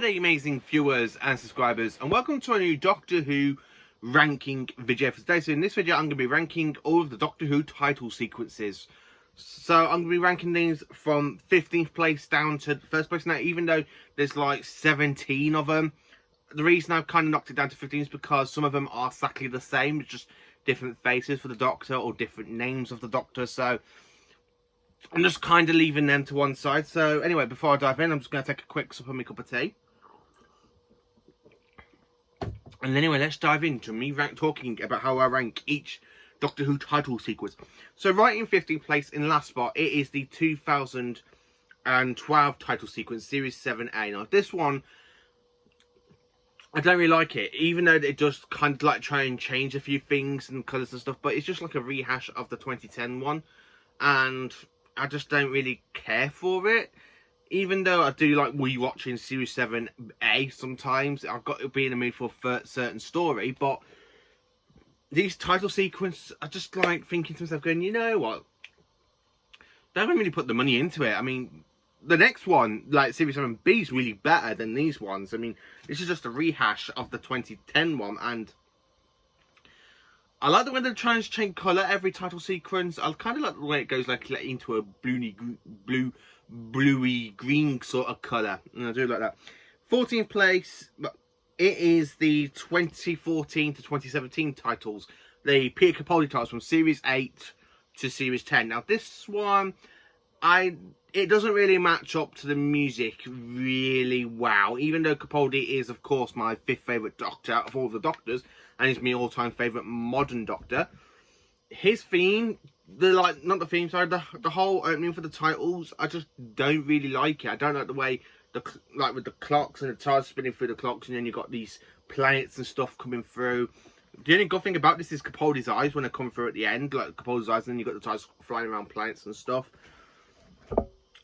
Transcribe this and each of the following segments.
Hey amazing viewers and subscribers, and welcome to a new Doctor Who ranking video for today. So in this video I'm going to be ranking all of the Doctor Who title sequences. So I'm going to be ranking these from 15th place down to first place. Now even though there's like 17 of them, the reason I've kind of knocked it down to 15 is because some of them are exactly the same. It's just different faces for the Doctor or different names of the Doctor. So I'm just kind of leaving them to one side. So anyway, before I dive in, I'm just going to take a quick sip of my cup of tea. And anyway, let's dive into me talking about how I rank each Doctor Who title sequence. So right in 15th place, in last spot, it is the 2012 title sequence, Series 7A. Now this one, I don't really like it, even though it does kind of like try and change a few things and colours and stuff, but it's just like a rehash of the 2010 one, and I just don't really care for it. Even though I do like rewatching Series 7A sometimes, I've got to be in the mood for a certain story, but these title sequences, I just like thinking to myself, going, you know what? They haven't really put the money into it. I mean, the next one, like Series 7B, is really better than these ones. I mean, this is just a rehash of the 2010 one, and I like the way they're trying to change colour every title sequence. I kind of like the way it goes like into a bluey green sort of colour, and I do like that. 14th place, it is the 2014 to 2017 titles, the Peter Capaldi titles from Series 8 to Series 10. Now this one, it doesn't really match up to the music really well, even though Capaldi is of course my 5th favourite Doctor out of all the Doctors, and he's my all-time favourite modern Doctor. His theme, the whole opening for the titles, I just don't really like it. I don't like the way with the clocks and the tides spinning through the clocks, and then you got these planets and stuff coming through. The only good thing about this is Capaldi's eyes when they come through at the end, like Capaldi's eyes, and then you got the tides flying around planets and stuff.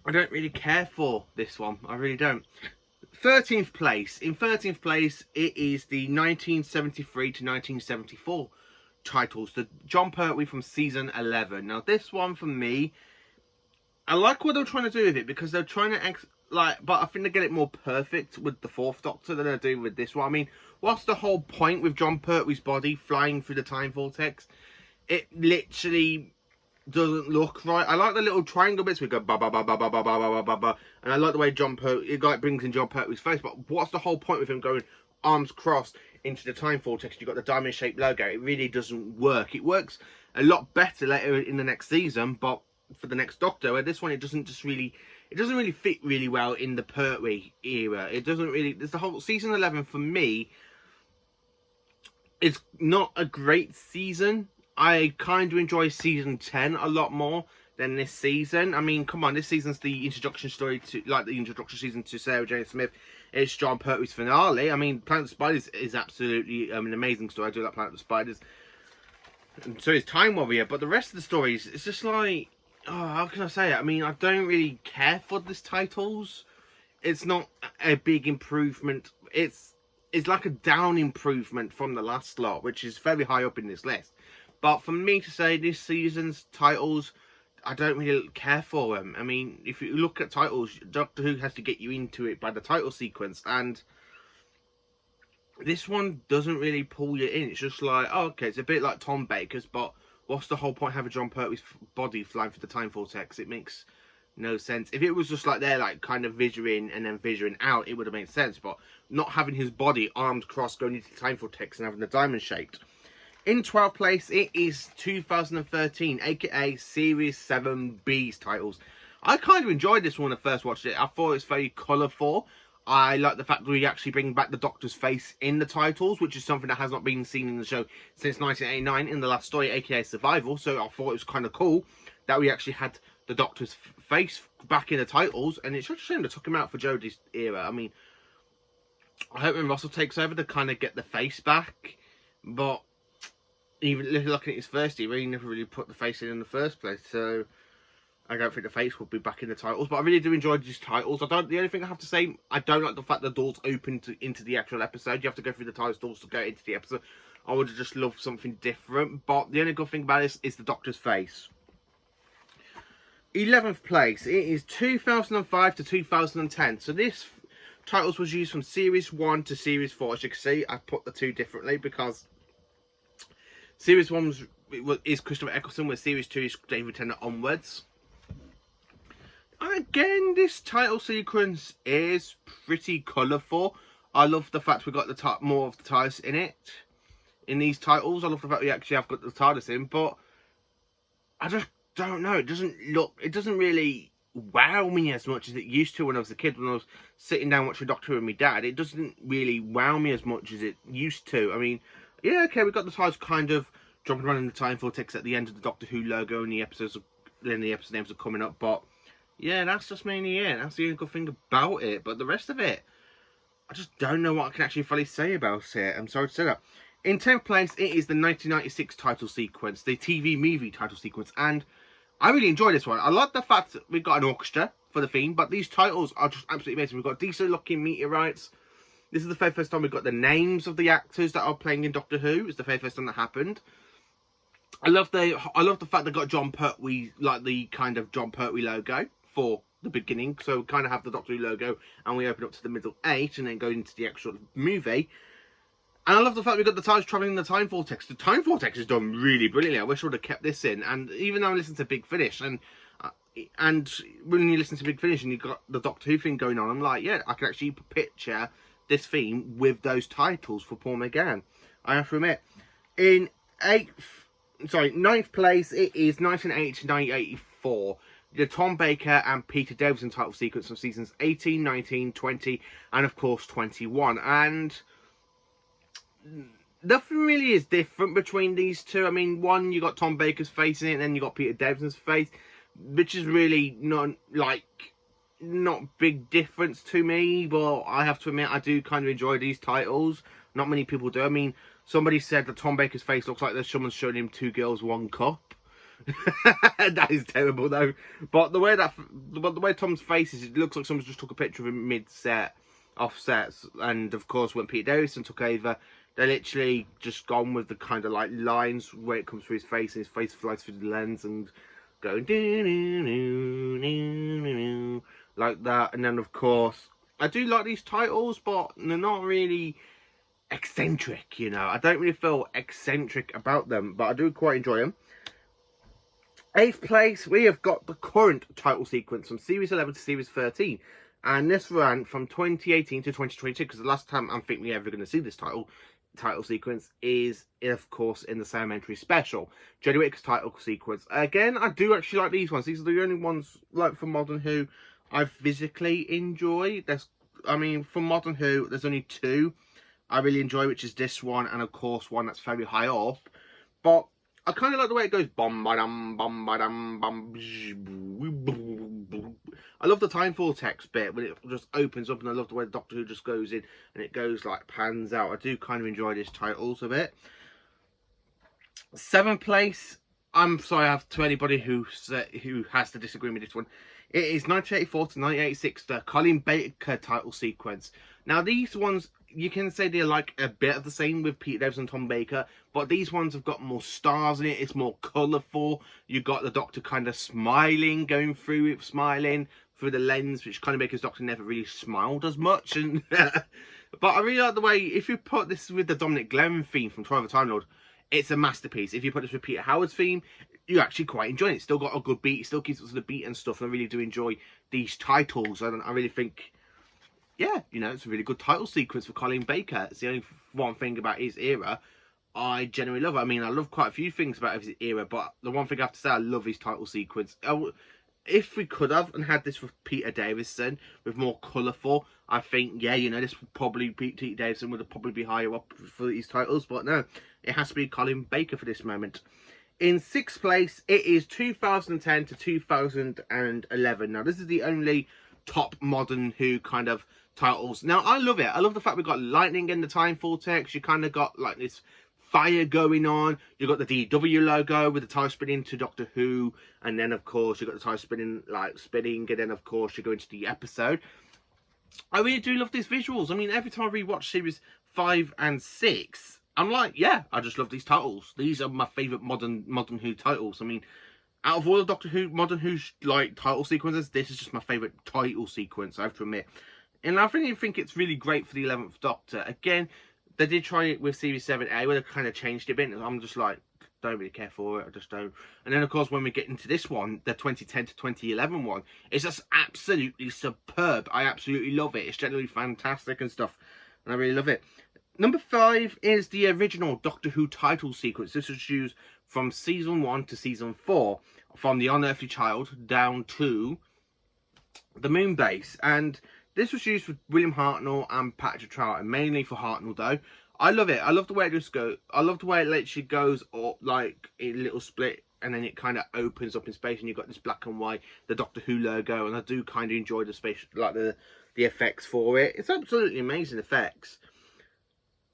I don't really care for this one. I really don't. 13th place. In 13th place, it is the 1973 to 1974 titles, the Jon Pertwee from season 11. Now this one for me, I like what they're trying to do with it, because they're trying to but I think they get it more perfect with the 4th Doctor than they do with this one. I mean, what's the whole point with Jon Pertwee's body flying through the time vortex? It literally doesn't look right. I like the little triangle bits we go ba ba ba ba ba ba ba ba ba ba, and I like the way Jon Pertwee, it like brings in Jon Pertwee's face. But what's the whole point with him going arms crossed into the time vortex? You've got the diamond shaped logo. It really doesn't work. It works a lot better later in the next season, but for the next Doctor, where this one it doesn't really fit really well in the Pertwee era. It doesn't really. There's the whole season 11 for me. It's not a great season. I kind of enjoy season 10 a lot more than this season. I mean, come on, this season's the introduction story to, like the introduction season to Sarah Jane Smith. It's Jon Pertwee's finale. I mean, Planet of the Spiders is absolutely an amazing story. I do like Planet of the Spiders. And so is Time Warrior. But the rest of the stories, it's just like, oh, how can I say it? I mean, I don't really care for these titles. It's not a big improvement. It's like a down improvement from the last lot, which is very high up in this list. But for me to say this season's titles, I don't really care for them. I mean, if you look at titles, Doctor Who has to get you into it by the title sequence, and this one doesn't really pull you in. It's just like, oh, okay, it's a bit like Tom Baker's, but what's the whole point having Jon Pertwee's body flying through the time vortex? It makes no sense. If it was just like they're like kind of visuring and then visuring out, it would have made sense, but not having his body arms crossed going into the time vortex and having the diamond shaped. In 12th place, it is 2013, aka Series 7B's titles. I kind of enjoyed this one when I first watched it. I thought it's very colourful. I like the fact that we actually bring back the Doctor's face in the titles, which is something that has not been seen in the show since 1989 in the last story, aka Survival. So I thought it was kind of cool that we actually had the Doctor's face back in the titles. And it's such a shame they took him out for Jodie's era. I mean, I hope when Russell takes over, they kind of get the face back. But even looking at his first era, he never really put the face in the first place, so I don't think the face will be back in the titles. But I really do enjoy these titles. The only thing I have to say, I don't like the fact the doors open into the actual episode. You have to go through the titles doors to go into the episode. I would have just loved something different. But the only good thing about this is the Doctor's face. 11th place, it is 2005 to 2010. So this titles was used from Series 1 to Series 4. As you can see, I put the two differently because Series 1 is Christopher Eccleston, where Series 2 is David Tennant onwards. And again, this title sequence is pretty colourful. I love the fact we got the more of the TARDIS in it. In these titles, I love the fact we actually have got the TARDIS in, but I just don't know. It doesn't really wow me as much as it used to when I was a kid. When I was sitting down watching Doctor Who with my dad, it doesn't really wow me as much as it used to. I mean, yeah, okay, we got the TARDIS kind of jumping around in the time vortex at the end of the Doctor Who logo, and the episodes, then the episode names are coming up. But yeah, that's just mainly it. That's the only good thing about it. But the rest of it, I just don't know what I can actually fully say about it. I'm sorry to say that. In 10th place, it is the 1996 title sequence, the TV movie title sequence, and I really enjoy this one. I like the fact that we've got an orchestra for the theme, but these titles are just absolutely amazing. We've got decent looking meteorites. This is the very first time we've got the names of the actors that are playing in Doctor Who. It's the very first time that happened. I love the fact they got John Pertwee, like the kind of John Pertwee logo for the beginning. So we kind of have the Doctor Who logo, and we open up to the middle 8, and then go into the actual movie. And I love the fact we've got the TARDIS travelling in the time vortex. The time vortex is done really brilliantly. I wish I would have kept this in. And even though I listen to Big Finish, and when you listen to Big Finish and you've got the Doctor Who thing going on, I'm like, yeah, I can actually picture this theme with those titles for Paul McGann. I have to admit. In 9th place, it is 1980 to 1984. The Tom Baker and Peter Davison title sequence from seasons 18, 19, 20, and of course 21. And nothing really is different between these two. I mean, one, you got Tom Baker's face in it, and then you got Peter Davison's face, which is really not big difference to me. But I have to admit, I do kind of enjoy these titles. Not many people do. I mean, somebody said that Tom Baker's face looks like there's someone showing him 2 girls, 1 cup. That is terrible though. But the way Tom's face is, it looks like someone just took a picture of him mid-set, offsets, and of course when Peter Davison took over, they literally just gone with the kind of like lines where it comes through his face, and his face flies through the lens and going like that. And then of course, I do like these titles, but they're not really eccentric, you know. I don't really feel eccentric about them, but I do quite enjoy them. 8th place, we have got the current title sequence from Series 11 to Series 13. And this ran from 2018 to 2022, because the last time I think we're ever going to see this title sequence is, of course, in the Salimentary special. Jodie Whittaker's title sequence. Again, I do actually like these ones. These are the only ones, like, from Modern Who I physically enjoy. From Modern Who, there's only 2 I really enjoy, which is this one, and of course one that's very high up. But I kind of like the way it goes. I love the time vortex bit when it just opens up, and I love the way the Doctor Who just goes in and it goes like pans out. I do kind of enjoy this titles a bit. 7th place, I'm sorry, I have to anybody who has to disagree with this one. It is 1984 to 1986, the Colin Baker title sequence. Now these ones, you can say they're like a bit of the same with Peter Davison and Tom Baker, but these ones have got more stars in it. It's more colourful. You got the Doctor kind of smiling, going through it, smiling through the lens, which Colin Baker's Doctor never really smiled as much. And but I really like the way, if you put this with the Dominic Glenn theme from Twilight of the Time Lord, it's a masterpiece. If you put this with Peter Howard's theme, you actually quite enjoy it. It's still got a good beat. It still keeps us to the beat and stuff. And I really do enjoy these titles. And I really think, yeah, you know, it's a really good title sequence for Colin Baker. It's the only one thing about his era I genuinely love. I mean, I love quite a few things about his era, but the one thing I have to say, I love his title sequence. If we could have and had this with Peter Davison with more colourful, I think, yeah, you know, this would probably, Peter Davison would probably be higher up for these titles, but no, it has to be Colin Baker for this moment. In 6th place, it is 2010 to 2011. Now, this is the only top Modern Who kind of titles. Now, I love it. I love the fact we've got lightning in the time vortex. You kind of got like this fire going on. You got the DW logo with the tie spinning to Doctor Who, and then of course you got the tie spinning, and then of course you go into the episode. I really do love these visuals. I mean, every time I rewatch series 5 and 6, I'm like, yeah, I just love these titles. These are my favourite modern Who titles. I mean, out of all the Doctor Who, Modern Who's like title sequences, this is just my favourite title sequence, I have to admit. And I really think it's really great for the 11th Doctor. Again, they did try it with Series 7A, where they kind of changed it a bit, and I'm just like, don't really care for it, I just don't. And then, of course, when we get into this one, the 2010 to 2011 one, it's just absolutely superb. I absolutely love it. It's generally fantastic and stuff, and I really love it. Number 5 is the original Doctor Who title sequence. This was used from Season 1 to Season 4, from the Unearthly Child down to the Moon Base. And this was used for William Hartnell and Patrick Troughton, mainly for Hartnell though. I love it. I love the way it just goes. I love the way it literally goes up like a little split, and then it kind of opens up in space, and you've got this black and white, the Doctor Who logo, and I do kind of enjoy the space, like the effects for it. It's absolutely amazing effects.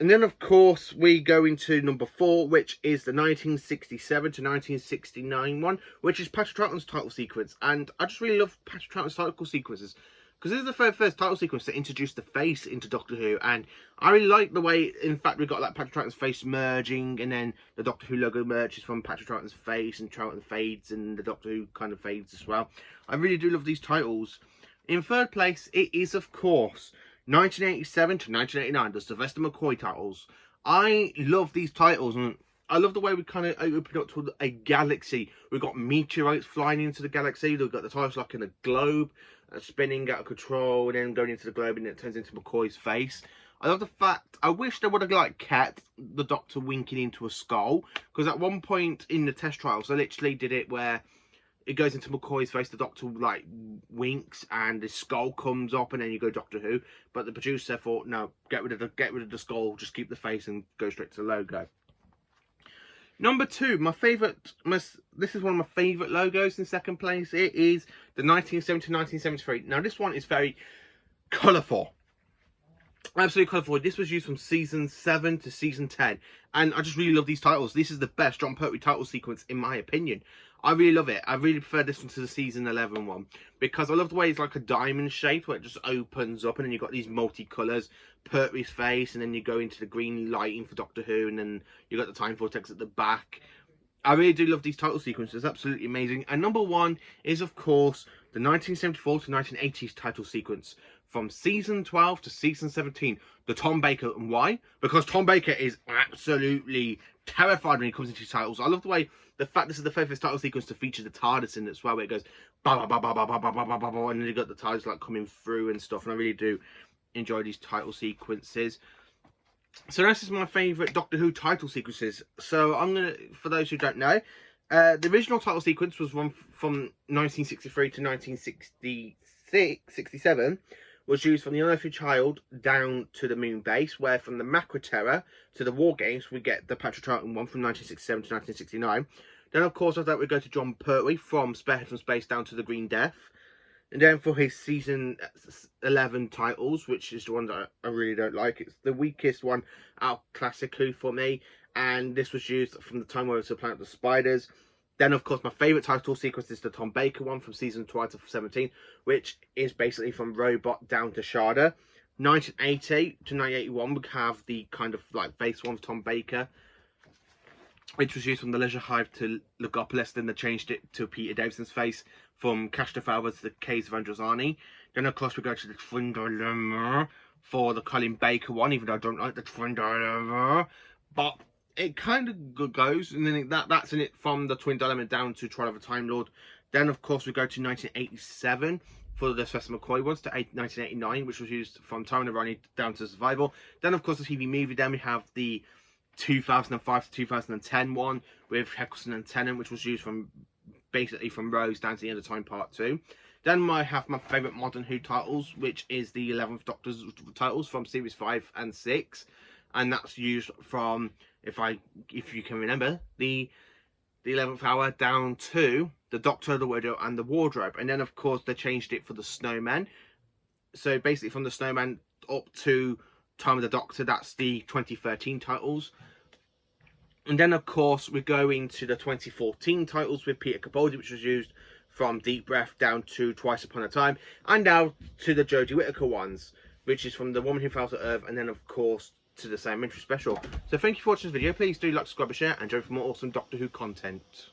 And then, of course, we go into number 4, which is the 1967 to 1969 one, which is Patrick Troughton's title sequence. And I just really love Patrick Troughton's title sequences, because this is the first title sequence that introduced the face into Doctor Who. And I really like the way, in fact, we got like Patrick Troughton's face merging, and then the Doctor Who logo merges from Patrick Troughton's face, and Troughton fades, and the Doctor Who kind of fades as well. I really do love these titles. In third place, it is, of course, 1987 to 1989, the Sylvester McCoy titles. I love these titles, and I love the way we kind of open up to a galaxy. We've got meteorites flying into the galaxy. We've got the titles like in a globe, spinning out of control, and then going into the globe, and it turns into McCoy's face. I love the fact, I wish they would have like kept the Doctor winking into a skull, because at one point in the test trials, they literally did it where it goes into McCoy's face, the Doctor like winks, and the skull comes up, and then you go Doctor Who. But the producer thought, no, get rid of the skull, just keep the face and go straight to the logo. Number 2, this is one of my favourite logos in second place. It is the 1970 to 1973. Now this one is very colourful. Absolutely colourful. This was used from Season 7 to Season 10. And I just really love these titles. This is the best John Pertwee title sequence, in my opinion. I really love it. I really prefer this one to the Season 11 one, because I love the way it's like a diamond shape, where it just opens up, and then you've got these multicolours, Pertwee's face, and then you go into the green lighting for Doctor Who, and then you've got the time vortex at the back. I really do love these title sequences. Absolutely amazing. And number 1 is, of course, the 1974 to 1980s title sequence from Season 12 to Season 17, the Tom Baker. And why? Because Tom Baker is absolutely terrified when he comes into his titles. I love the way, the fact this is the first title sequence to feature the TARDIS in it as well, where it goes ba ba ba ba ba ba ba ba ba ba, and then you got the TARDIS like coming through and stuff. And I really do enjoy these title sequences. So this is my favourite Doctor Who title sequences. So I'm gonna, for those who don't know, the original title sequence was from 1963 to 1967. Was used from the Unearthly Child down to the Moon Base, where from the Macra Terror to the War Games, we get the Patrick Troughton one from 1967 to 1969. Then, of course, after that, we go to John Pertwee from Spearhead from Space down to the Green Death. And then for his Season 11 titles, which is the one that I really don't like. It's the weakest one out of Classic Who for me. And this was used from the time where it was the Planet of the Spiders. Then, of course, my favourite title sequence is the Tom Baker one from Season 12 to 17, which is basically from Robot down to Shada. 1980 to 1981, we have the kind of like face one of Tom Baker, which was used from the Leisure Hive to Logopolis. Then they changed it to Peter Davison's face from Castrovalva to the Caves of Androzani. Then, of course, we go to the Twin Dilemma for the Colin Baker one, even though I don't like the Twin Dilemma. But it kind of goes, and then that's in it from the Twin Dilemma down to Trial of a Time Lord. Then, of course, we go to 1987 for the Sylvester McCoy ones, to 1989, which was used from Time of Ronnie down to Survival. Then, of course, the TV movie. Then we have the 2005 to 2010 one with Eccleston and Tennant, which was used from basically from Rose down to the End of Time Part 2. Then I have my favourite modern Who titles, which is the 11th Doctor's titles from Series 5 and 6. And that's used from, if you can remember, the 11th Hour down to the Doctor, the Widow, and the Wardrobe. And then, of course, they changed it for the Snowman. So basically from the Snowman up to Time of the Doctor, that's the 2013 titles. And then, of course, we're going to the 2014 titles with Peter Capaldi, which was used from Deep Breath down to Twice Upon a Time. And now to the Jodie Whittaker ones, which is from The Woman Who Fell to Earth, and then, of course, to the Sam Wintry special. So thank you for watching this video. Please do like, subscribe, and share, and join for more awesome Doctor Who content.